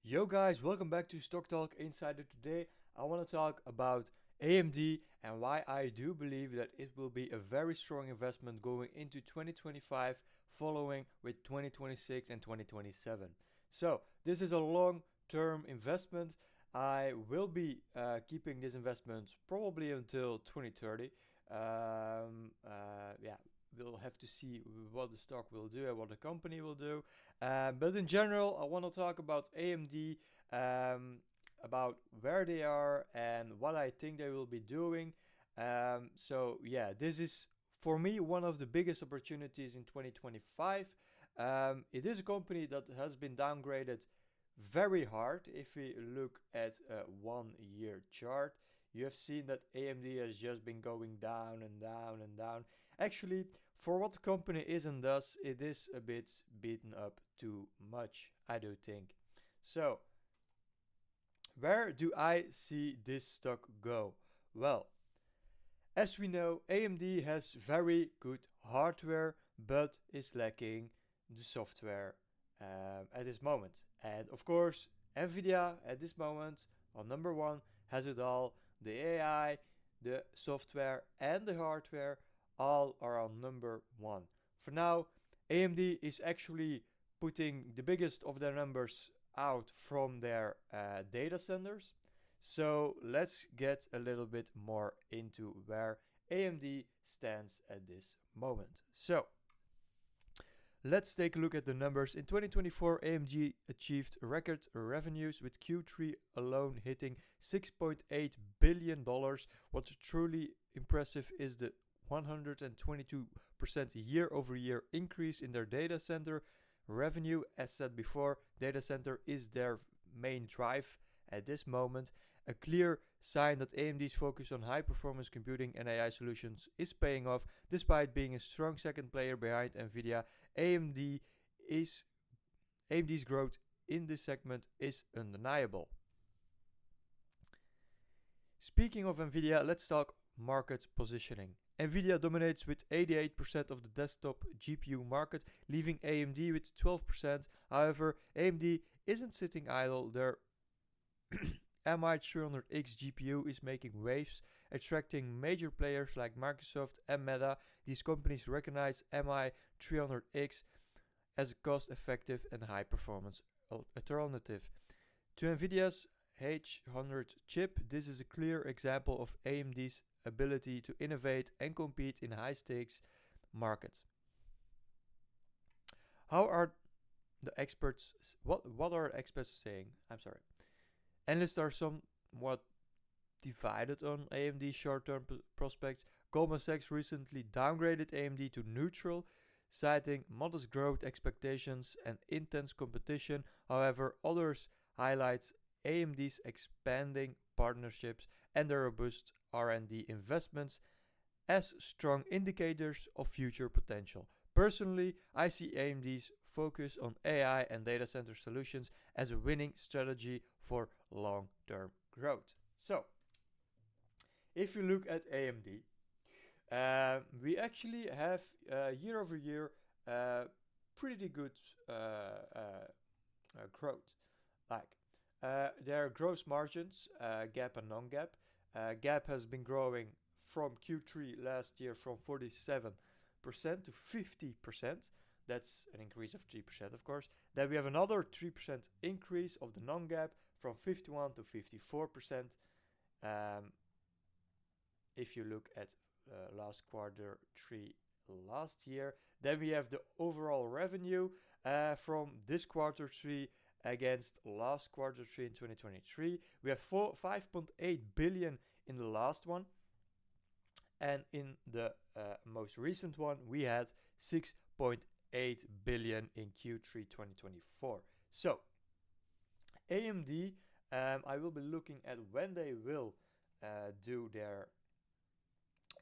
Yo guys, welcome back to Stock Talk Insider. Today I want to talk about AMD and why I do believe that it will be a very strong investment going into 2025 following with 2026 and 2027. So, this is a long-term investment. I will be keeping this investment probably until 2030. Yeah, we'll have to see what the stock will do and what the company will do. But in general, I want to talk about AMD, about where they are and what I think they will be doing. So, yeah, this is for me one of the biggest opportunities in 2025. It is a company that has been downgraded very hard. If we look at a 1 year chart, you have seen that AMD has just been going down and down and down. Actually, for what the company is and does, it is a bit beaten up too much, I do think. So, where do I see this stock go? Well, as we know, AMD has very good hardware but is lacking the software at this moment. And of course, Nvidia at this moment, on number one, has it all. The AI, the software, and the hardware all are on number one. For now, AMD is actually putting the biggest of their numbers out from their data centers. So let's get a little bit more into where AMD stands at this moment. So let's take a look at the numbers. In 2024, AMG achieved record revenues with Q3 alone hitting $6.8 billion. What's truly impressive is the 122% year over year increase in their data center revenue. As said before, data center is their main drive at this moment. A clear sign that AMD's focus on high performance computing and AI solutions is paying off. Despite being a strong second player behind Nvidia, AMD is AMD's growth in this segment is undeniable. Speaking of Nvidia, let's talk market positioning. Nvidia dominates with 88% of the desktop GPU market, leaving AMD with 12%. However, AMD isn't sitting idle. Their MI300X GPU is making waves, attracting major players like Microsoft and Meta. These companies recognize MI300X as a cost-effective and high-performance alternative to Nvidia's H100 chip. This is a clear example of AMD's ability to innovate and compete in high-stakes markets. How are the experts? What are experts saying? I'm sorry. Analysts are somewhat divided on AMD's short-term prospects. Goldman Sachs recently downgraded AMD to neutral, citing modest growth expectations and intense competition. However, others highlight AMD's expanding partnerships and their robust R&D investments as strong indicators of future potential. Personally, I see AMD's focus on AI and data center solutions as a winning strategy for long-term growth. So, if you look at AMD, we actually have year over year pretty good growth. Like their gross margins, GAAP and non-GAAP. GAAP has been growing from Q3 last year from 47% to 50%. That's an increase of 3%, of course. Then we have another 3% increase of the non-GAAP from 51 to 54%. If you look at last quarter 3 last year, then we have the overall revenue from this quarter 3 against last quarter 3 in 2023. We have 5.8 billion in the last one, and in the most recent one we had 6.8 billion in Q3 2024. So AMD, I will be looking at when they will do their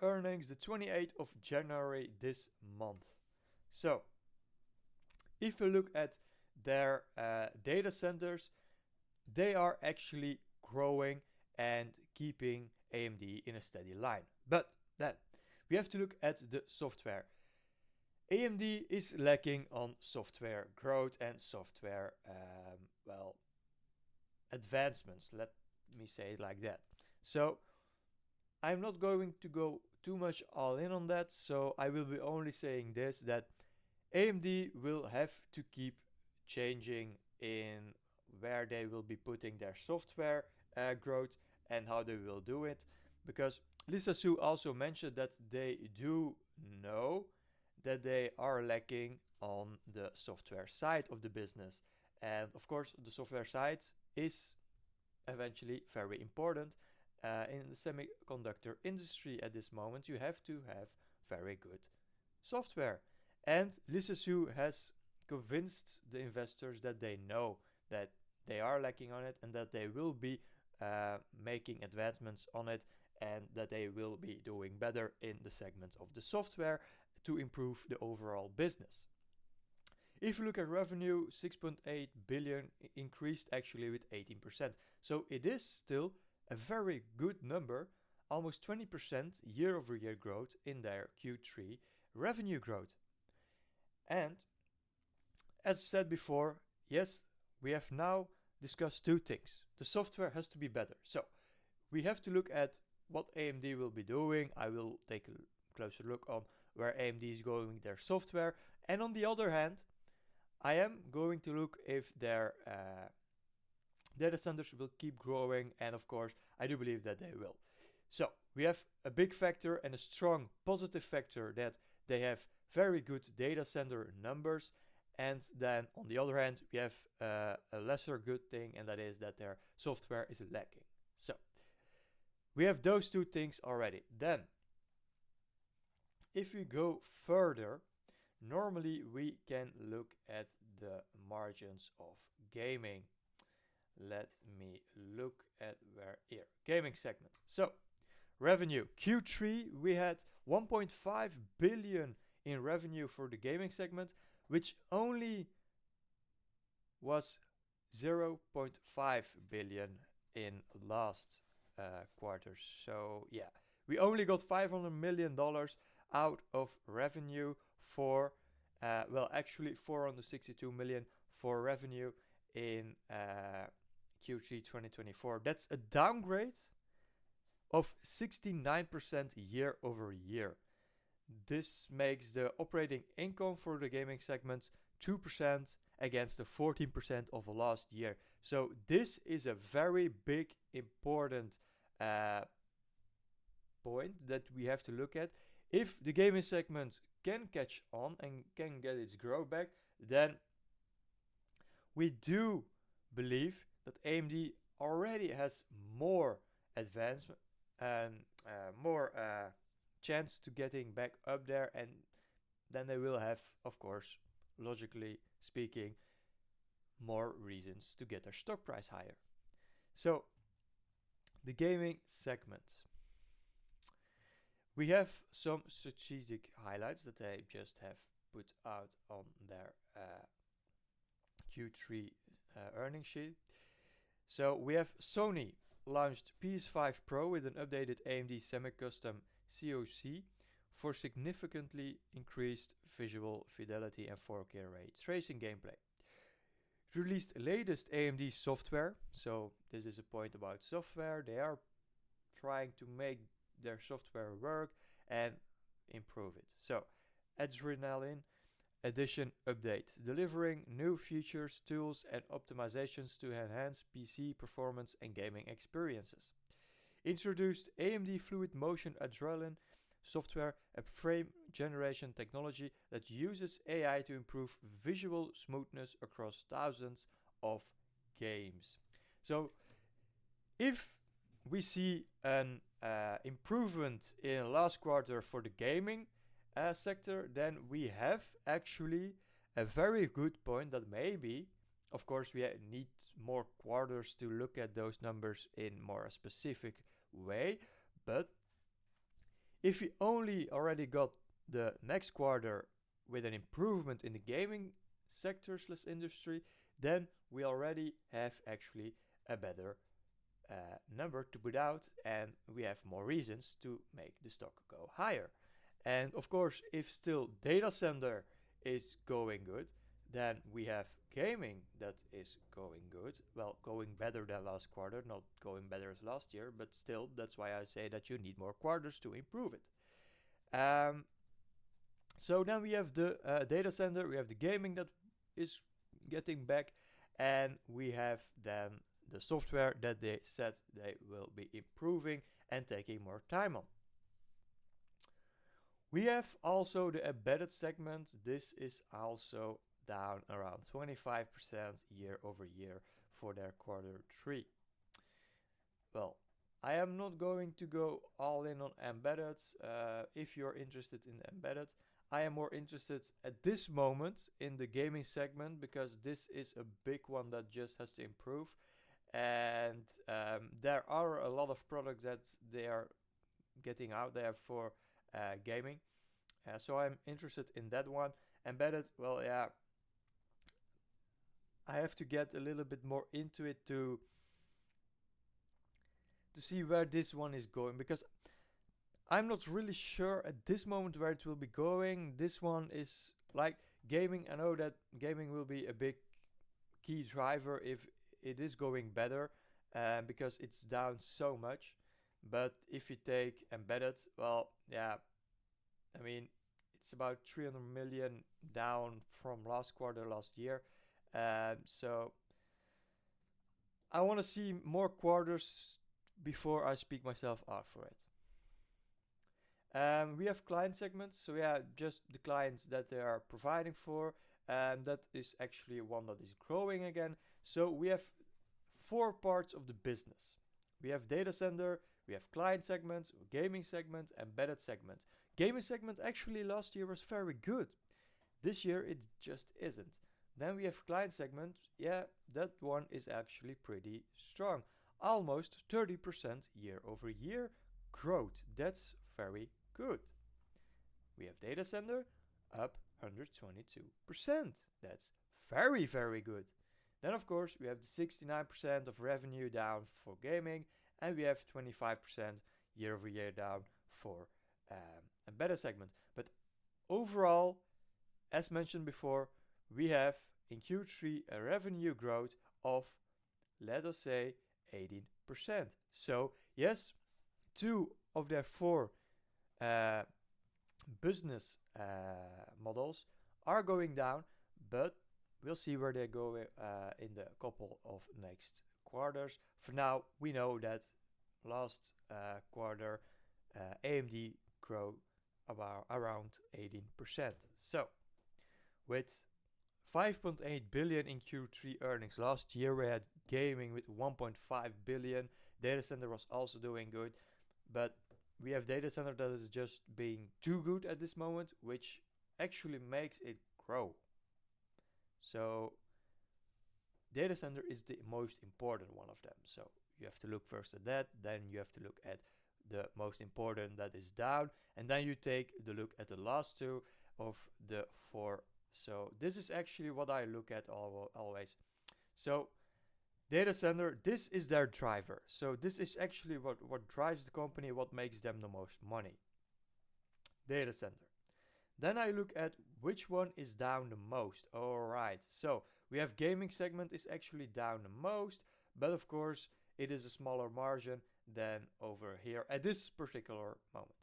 earnings, the 28th of January this month. So if you look at their data centers, they are actually growing and keeping AMD in a steady line. But then we have to look at the software. AMD is lacking on software growth and software, advancements, let me say it like that. So I'm not going to go too much all in on that, so I will be only saying this, that AMD will have to keep changing in where they will be putting their software growth and how they will do it, because Lisa Su also mentioned that they do know that they are lacking on the software side of the business. And of course, the software side is eventually very important in the semiconductor industry at this moment. You have to have very good software. And Lisa Su has convinced the investors that they know that they are lacking on it and that they will be making advancements on it and that they will be doing better in the segment of the software to improve the overall business. If you look at revenue, 6.8 billion increased actually with 18%. So it is still a very good number, almost 20% year over year growth in their Q3 revenue growth. And as said before, yes, we have now discussed two things. The software has to be better. So we have to look at what AMD will be doing. I will take a closer look on where AMD is going with their software. And on the other hand, I am going to look if their data centers will keep growing, and of course, I do believe that they will. So we have a big factor and a strong positive factor that they have very good data center numbers, and then on the other hand, we have a lesser good thing, and that is that their software is lacking. So we have those two things already. Then, if we go further, normally we can look at the margins of gaming. Let me look at where here. Gaming segment. So, revenue. Q3 we had 1.5 billion in revenue for the gaming segment, which only was 0.5 billion in last quarter. So, yeah, we only got $500 million out of revenue for, actually 462 million for revenue in Q3 2024. That's a downgrade of 69% year over year. This makes the operating income for the gaming segment 2% against the 14% of last year. So this is a very big, important point that we have to look at. If the gaming segment can catch on and can get its growth back, then we do believe that AMD already has more advancement and more chance to getting back up there, and then they will have, of course, logically speaking, more reasons to get their stock price higher. So, the gaming segment. We have some strategic highlights that they just have put out on their Q3 earnings sheet. So we have Sony launched PS5 Pro with an updated AMD semi-custom COC for significantly increased visual fidelity and 4K ray tracing gameplay. It released latest AMD software, so this is a point about software. They are trying to make their software work and improve it. So, Adrenaline Edition update, delivering new features, tools, and optimizations to enhance PC performance and gaming experiences. Introduced AMD Fluid Motion Adrenaline software, a frame generation technology that uses AI to improve visual smoothness across thousands of games. So, if we see an improvement in last quarter for the gaming sector, then we have actually a very good point that maybe, of course, we need more quarters to look at those numbers in more a specific way. But if we only already got the next quarter with an improvement in the gaming sector/industry, then we already have actually a better number to put out, and we have more reasons to make the stock go higher. And of course, if still data center is going good, Then we have gaming that is going good. Well, going better than last quarter, not going better as last year, but still, that's why I say that you need more quarters to improve it. So then we have the data center, we have the gaming that is getting back, and we have then the software that they said they will be improving and taking more time on. We have also the embedded segment. This is also down around 25% year over year for their quarter 3. Well, I am not going to go all in on embedded. If you're interested in embedded, I am more interested at this moment in the gaming segment, because this is a big one that just has to improve. And there are a lot of products that they are getting out there for gaming. So I'm interested in that one. Embedded, well, yeah, I have to get a little bit more into it to see where this one is going, because I'm not really sure at this moment where it will be going. This one is like gaming. I know that gaming will be a big key driver if it is going better, because it's down so much. But if you take embedded, well, yeah, I mean, it's about 300 million down from last quarter last year. So I want to see more quarters before I speak myself out for it. We have client segments, so yeah, just the clients that they are providing for, and that is actually one that is growing again. So we have 4 parts of the business. We have data center, we have client segment, gaming segment, embedded segment. Gaming segment actually last year was very good. This year it just isn't. Then we have client segment. Yeah, that one is actually pretty strong. Almost 30% year over year growth. That's very good. We have data center up 122%. That's very, very good. Then, of course, we have the 69% of revenue down for gaming, and we have 25% year over year down for embedded segment. But overall, as mentioned before, we have in Q3 a revenue growth of, let us say, 18%. So, yes, 2 of their 4 business models are going down, but we'll see where they go in the couple of next quarters. For now, we know that last quarter AMD grew about around 18%. So, with 5.8 billion in Q3 earnings last year, we had gaming with 1.5 billion. Data center was also doing good, but we have data center that is just being too good at this moment, which actually makes it grow. So data center is the most important one of them. So you have to look first at that, then you have to look at the most important that is down, and then you take the look at the last 2 of the 4. So this is actually what I look at always. So data center, this is their driver. So this is actually what drives the company, what makes them the most money. Data center. Then I look at which one is down the most. Alright, so we have gaming segment is actually down the most, but of course it is a smaller margin than over here at this particular moment.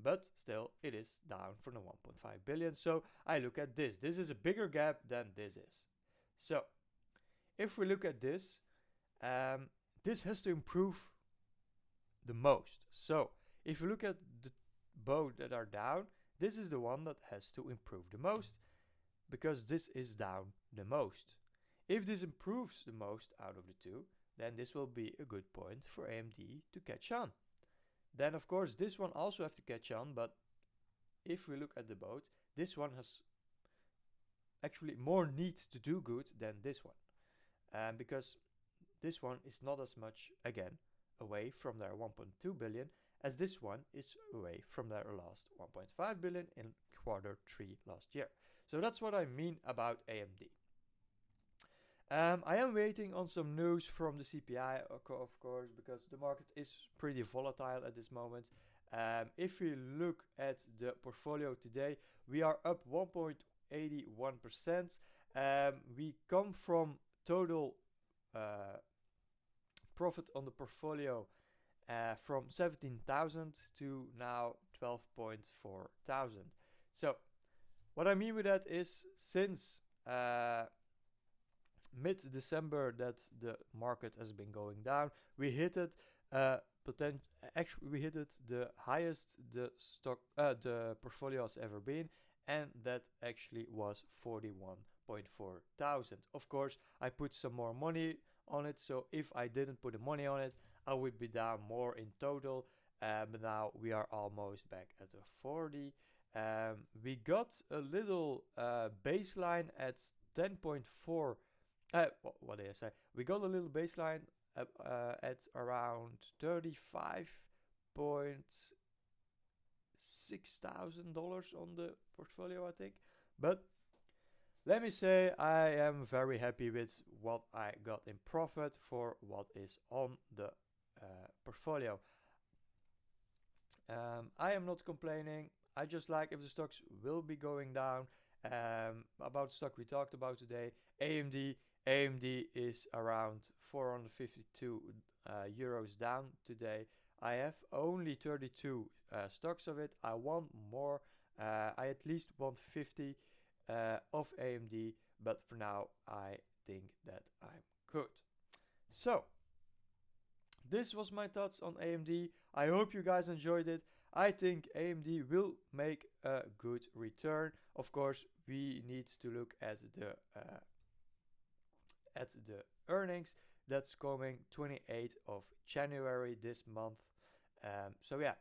But still, it is down from the 1.5 billion. So I look at this. This is a bigger gap than this is. So if we look at this, this has to improve the most. So if you look at the both that are down, this is the one that has to improve the most, because this is down the most. If this improves the most out of the 2, then this will be a good point for AMD to catch on. Then of course this one also have to catch on, but if we look at the both, this one has actually more need to do good than this one, because this one is not as much, again, away from their 1.2 billion as this one is away from their last 1.5 billion in quarter 3 last year. So that's what I mean about AMD. I am waiting on some news from the CPI, of course, because the market is pretty volatile at this moment. If we look at the portfolio today, we are up 1.81%. We come from total profit on the portfolio from 17,000 to now 12.4 thousand. So what I mean with that is, since mid-December that the market has been going down, we hit it actually we hit it the highest the portfolio has ever been, and that actually was 41.4 thousand. Of course, I put some more money on it, so if I didn't put the money on it, I would be down more in total. But now we are almost back at the 40. We got a little baseline at 10.4. What did I say? We got a little baseline at around $35.6 thousand on the portfolio, I think. But let me say, I am very happy with what I got in profit for what is on the portfolio. I am not complaining. I just like if the stocks will be going down. About the stock we talked about today, AMD. AMD is around 452 euros down today. I have only 32 stocks of it. I want more. I at least want 50 of AMD, but for now I think that I'm good. So this was my thoughts on AMD. I hope you guys enjoyed it. I think AMD will make a good return. Of course, we need to look at the earnings that's coming 28th of January this month. So yeah,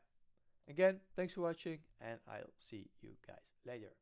again, thanks for watching, and I'll see you guys later.